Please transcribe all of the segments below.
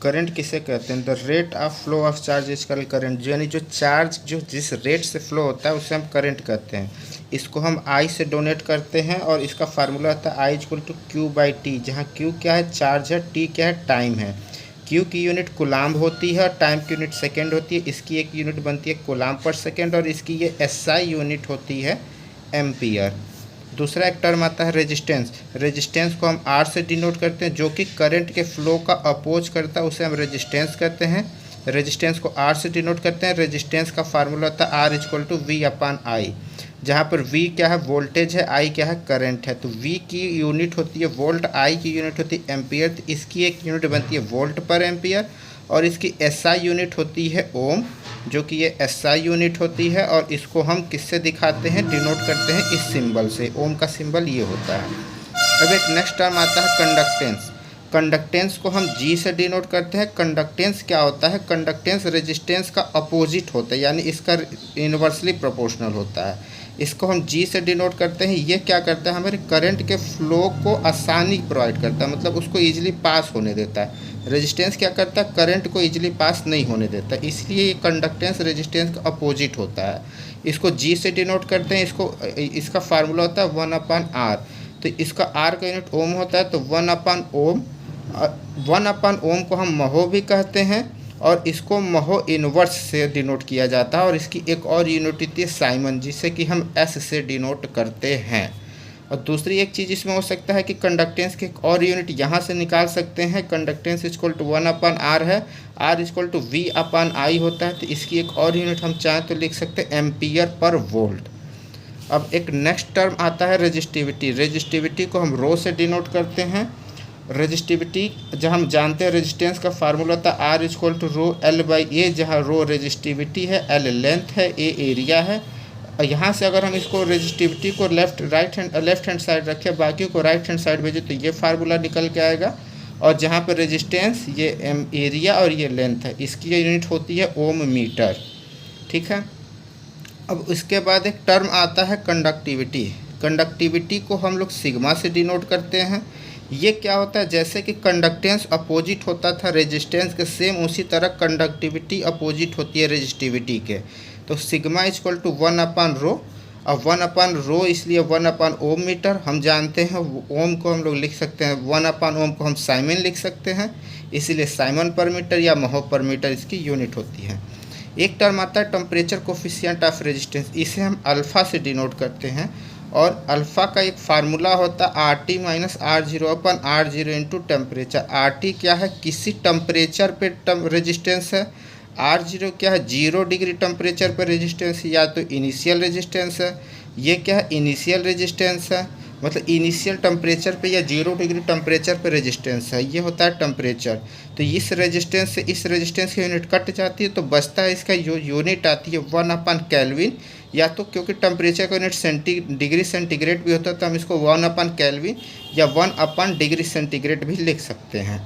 Current किसे कहते हैं? The rate of flow of charge is called current, यानी जो चार्ज जो जिस रेट से फ्लो होता है उसे हम करंट कहते हैं। इसको हम आई से डोनेट करते हैं और इसका फार्मूला होता है I equal to Q by T, जहाँ क्यू क्या है? चार्ज है, टी क्या है? टाइम है। क्यू की यूनिट कुलाम्ब होती है और टाइम की यूनिट सेकेंड होती है। इसकी एक यूनिट बनती है कुलाम्ब पर सेकेंड और इसकी ये एसआई यूनिट होती है एम्पियर। दूसरा एक टर्म आता है रेजिस्टेंस। रेजिस्टेंस को हम आर से डिनोट करते हैं, जो कि करंट के फ्लो का अपोज करता है उसे हम रेजिस्टेंस कहते हैं। रेजिस्टेंस को आर से डिनोट करते हैं। रेजिस्टेंस का फार्मूला होता है R equal to V upon I, जहाँ पर वी क्या है? वोल्टेज है, आई क्या है? करंट है। तो वी की यूनिट होती है वोल्ट, आई की यूनिट होती है एम्पियर। तो इसकी एक यूनिट बनती है वोल्ट पर एम्पियर और इसकी एसआई यूनिट होती है ओम, जो कि ये एसआई यूनिट होती है। और इसको हम किससे दिखाते हैं? डिनोट करते हैं इस सिंबल से। ओम का सिंबल ये होता है। अब एक नेक्स्ट टर्म आता है कंडक्टेंस। कंडक्टेंस को हम जी से डिनोट करते हैं। कंडक्टेंस क्या होता है? कंडक्टेंस रेजिस्टेंस का अपोजिट होता है, यानी इसका इन्वर्सली प्रोपोर्शनल होता है। इसको हम जी से डिनोट करते हैं। ये क्या करता है? हमारे करंट के फ्लो को आसानी प्रोवाइड करता है, मतलब उसको ईजिली पास होने देता है। रेजिस्टेंस क्या करता है? करंट को ईजिली पास नहीं होने देता, इसलिए ये कंडक्टेंस रेजिस्टेंस का अपोजिट होता है। इसको जी से डिनोट करते हैं। इसका फार्मूला होता है 1/R। तो इसका आर का यूनिट ओम होता है, तो 1/ओम। 1/ओम को हम महो भी कहते हैं और इसको महो इनवर्स से डिनोट किया जाता है। और इसकी एक और यूनिट होती है साइमन, जिसे कि हम एस से डिनोट करते हैं। और दूसरी एक चीज़ इसमें हो सकता है कि कंडक्टेंस की एक और यूनिट यहाँ से निकाल सकते हैं। कंडक्टेंस इक्वल टू 1/R है, R equal to V upon I होता है। तो इसकी एक और यूनिट हम चाहें तो लिख सकते हैं एम्पियर पर वोल्ट। अब एक नेक्स्ट टर्म आता है रेजिस्टिविटी। रेजिस्टिविटी को हम रो से डिनोट करते हैं। रेजिस्टिविटी जहाँ हम जानते हैं रेजिस्टेंस का फार्मूला था R equal to rho L by A, जहाँ रो रेजिस्टिविटी है, एल लेंथ है, ए एरिया है। यहाँ से अगर हम इसको रेजिस्टिविटी को लेफ्ट हैंड साइड रखें, बाकी को राइट हैंड साइड भेजें, तो ये फार्मूला निकल के आएगा। और जहाँ पर रेजिस्टेंस ये एरिया और ये लेंथ है, इसकी यूनिट होती है ओम मीटर। ठीक है। अब इसके बाद एक टर्म आता है कंडक्टिविटी। कंडक्टिविटी को हम लोग सिग्मा से डिनोट करते हैं। ये क्या होता है? जैसे कि कंडक्टेंस अपोजिट होता था रेजिस्टेंस के, सेम उसी तरह कंडक्टिविटी अपोजिट होती है रेजिस्टिविटी के। तो सिग्मा इक्वल टू 1/रो। अब 1/रो इसलिए 1/ओम मीटर। हम जानते हैं ओम को हम लोग लिख सकते हैं, 1/ओम को हम साइमन लिख सकते हैं, इसीलिए साइमन पर मीटर या महो पर मीटर इसकी यूनिट होती है। एक टर्म आता है टेम्परेचर कोफिशिएंट ऑफ रेजिस्टेंस। इसे हम अल्फ़ा से डिनोट करते हैं और अल्फ़ा का एक फार्मूला होता है RT minus R0/R0 into temperature. RT क्या है? किसी टेम्परेचर पे रेजिस्टेंस है। R0 क्या है? 0 डिग्री टेम्परेचर पर रेजिस्टेंस, या तो इनिशियल रेजिस्टेंस है। ये क्या है? इनिशियल रेजिस्टेंस है, मतलब इनिशियल टेम्परेचर पे या 0 डिग्री टेम्परेचर पे रेजिस्टेंस है, ये होता है टेम्परेचर। तो इस रेजिस्टेंस से इस रेजिस्टेंस की यूनिट कट जाती है, तो बचता है इसका जो यूनिट आती है 1/केल्विन, या तो क्योंकि टेम्परेचर का यूनिट डिग्री सेंटीग्रेड भी होता है तो हम इसको 1/केल्विन या 1/डिग्री सेंटीग्रेड भी लिख सकते हैं।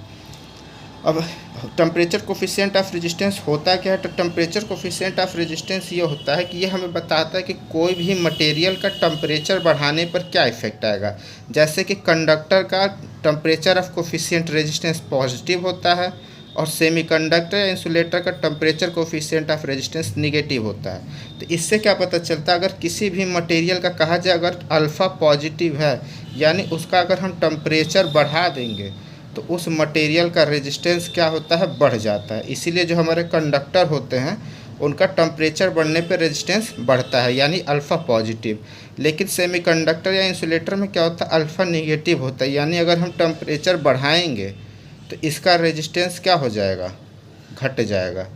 अब टेम्परेचर कोफिशिएंट ऑफ रेजिस्टेंस होता क्या है? तो टेम्परेचर कोफिशिएंट ऑफ रेजिस्टेंस ये होता है कि ये हमें बताता है कि कोई भी मटेरियल का टेम्परेचर बढ़ाने पर क्या इफेक्ट आएगा। जैसे कि कंडक्टर का temperature of coefficient resistance positive होता है और सेमीकंडक्टर या इंसुलेटर का temperature coefficient of resistance negative होता है। तो इससे क्या पता चलता है? अगर किसी भी मटेरियल का कहा जाए अगर अल्फ़ा पॉजिटिव है, यानी उसका अगर हम टेम्परेचर बढ़ा देंगे तो उस मटेरियल का रेजिस्टेंस क्या होता है? बढ़ जाता है। इसीलिए जो हमारे कंडक्टर होते हैं उनका टेम्परेचर बढ़ने पर रेजिस्टेंस बढ़ता है, यानी अल्फ़ा पॉजिटिव। लेकिन सेमीकंडक्टर या इंसुलेटर में क्या होता है? अल्फ़ा नेगेटिव होता है, यानी अगर हम टेम्परेचर बढ़ाएंगे तो इसका रेजिस्टेंस क्या हो जाएगा? घट जाएगा।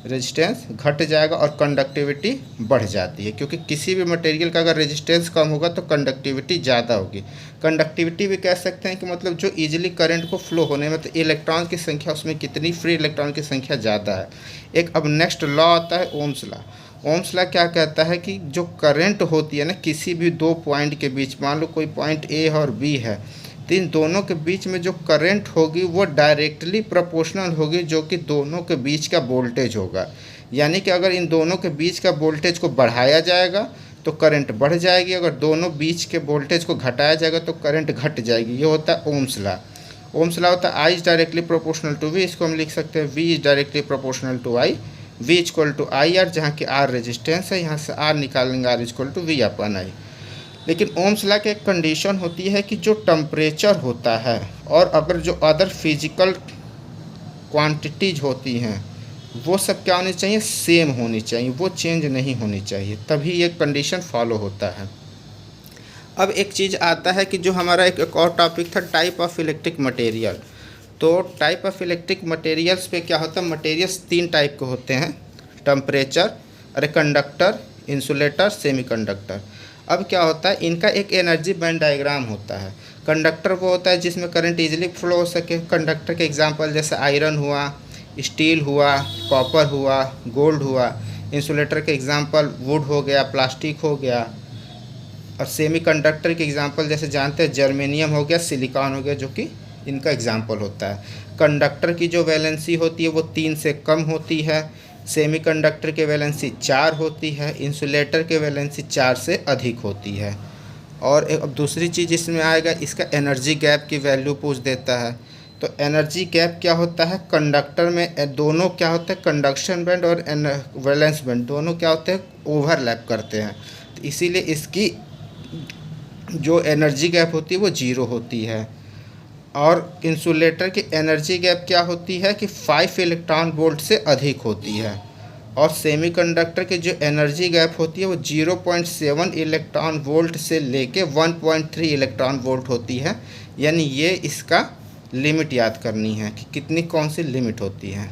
रेजिस्टेंस घट जाएगा और कंडक्टिविटी बढ़ जाती है, क्योंकि किसी भी मटेरियल का अगर रेजिस्टेंस कम होगा तो कंडक्टिविटी ज़्यादा होगी। कंडक्टिविटी भी कह सकते हैं कि मतलब जो इजीली करंट को फ्लो होने में, तो इलेक्ट्रॉन की संख्या उसमें कितनी, फ्री इलेक्ट्रॉन की संख्या ज़्यादा है। एक अब नेक्स्ट लॉ आता है ओम्स लॉ। ओम्स लॉ क्या कहता है कि जो करंट होती है ना किसी भी दो पॉइंट के बीच, मान लो कोई पॉइंट ए और बी है, तो इन दोनों के बीच में जो करंट होगी वो डायरेक्टली प्रोपोर्शनल होगी जो कि दोनों के बीच का वोल्टेज होगा। यानी कि अगर इन दोनों के बीच का वोल्टेज को बढ़ाया जाएगा तो करंट बढ़ जाएगी, अगर दोनों बीच के वोल्टेज को घटाया जाएगा तो करंट घट जाएगी। ये होता है ओम्स लॉ। ओम्स लॉ होता है I is directly proportional to V, इसको हम लिख सकते हैं V is directly proportional to I, V is equal to I R, जहाँ की आर रेजिस्टेंस है, यहाँ से आर निकालेंगे, R is equal to V upon I. लेकिन ओम्स लॉ की एक कंडीशन होती है कि जो टेम्परेचर होता है और अगर जो अदर फिजिकल क्वांटिटीज होती हैं वो सब क्या होनी चाहिए, सेम होनी चाहिए, वो चेंज नहीं होनी चाहिए, तभी ये कंडीशन फॉलो होता है। अब एक चीज़ आता है कि जो हमारा एक और टॉपिक था टाइप ऑफ इलेक्ट्रिक मटेरियल। तो टाइप ऑफ इलेक्ट्रिक मटेरियल्स पे क्या होता है, मटेरियल्स 3 टाइप के होते हैं, टेम्परेचर, कंडक्टर, इंसुलेटर, सेमीकंडक्टर। अब क्या होता है, इनका एक एनर्जी बैंड डायग्राम होता है। कंडक्टर वो होता है जिसमें करंट इजीली फ्लो हो सके। कंडक्टर के एग्जांपल जैसे आयरन हुआ, स्टील हुआ, कॉपर हुआ, गोल्ड हुआ। इंसुलेटर के एग्जांपल वुड हो गया, प्लास्टिक हो गया। और सेमीकंडक्टर के एग्जांपल जैसे जानते हैं जर्मेनियम हो गया, सिलिकॉन हो गया, जो कि इनका एग्जांपल होता है। कंडक्टर की जो वैलेंसी होती है वो 3 से कम होती है, सेमीकंडक्टर की वैलेंसी 4 होती है, इंसुलेटर की वैलेंसी 4 से अधिक होती है। और अब दूसरी चीज़ इसमें आएगा, इसका एनर्जी गैप की वैल्यू पूछ देता है। तो एनर्जी गैप क्या होता है, कंडक्टर में दोनों क्या होता है, कंडक्शन बैंड और वैलेंस बैंड दोनों क्या होते हैं, ओवरलैप करते हैं। तो इसीलिए इसकी जो एनर्जी गैप होती है वो 0 होती है। और इंसुलेटर की एनर्जी गैप क्या होती है कि 5 इलेक्ट्रॉन वोल्ट से अधिक होती है। और सेमीकंडक्टर की जो एनर्जी गैप होती है वो 0.7 इलेक्ट्रॉन वोल्ट से लेके 1.3 इलेक्ट्रॉन वोल्ट होती है। यानी ये इसका लिमिट याद करनी है कि कितनी कौन सी लिमिट होती है।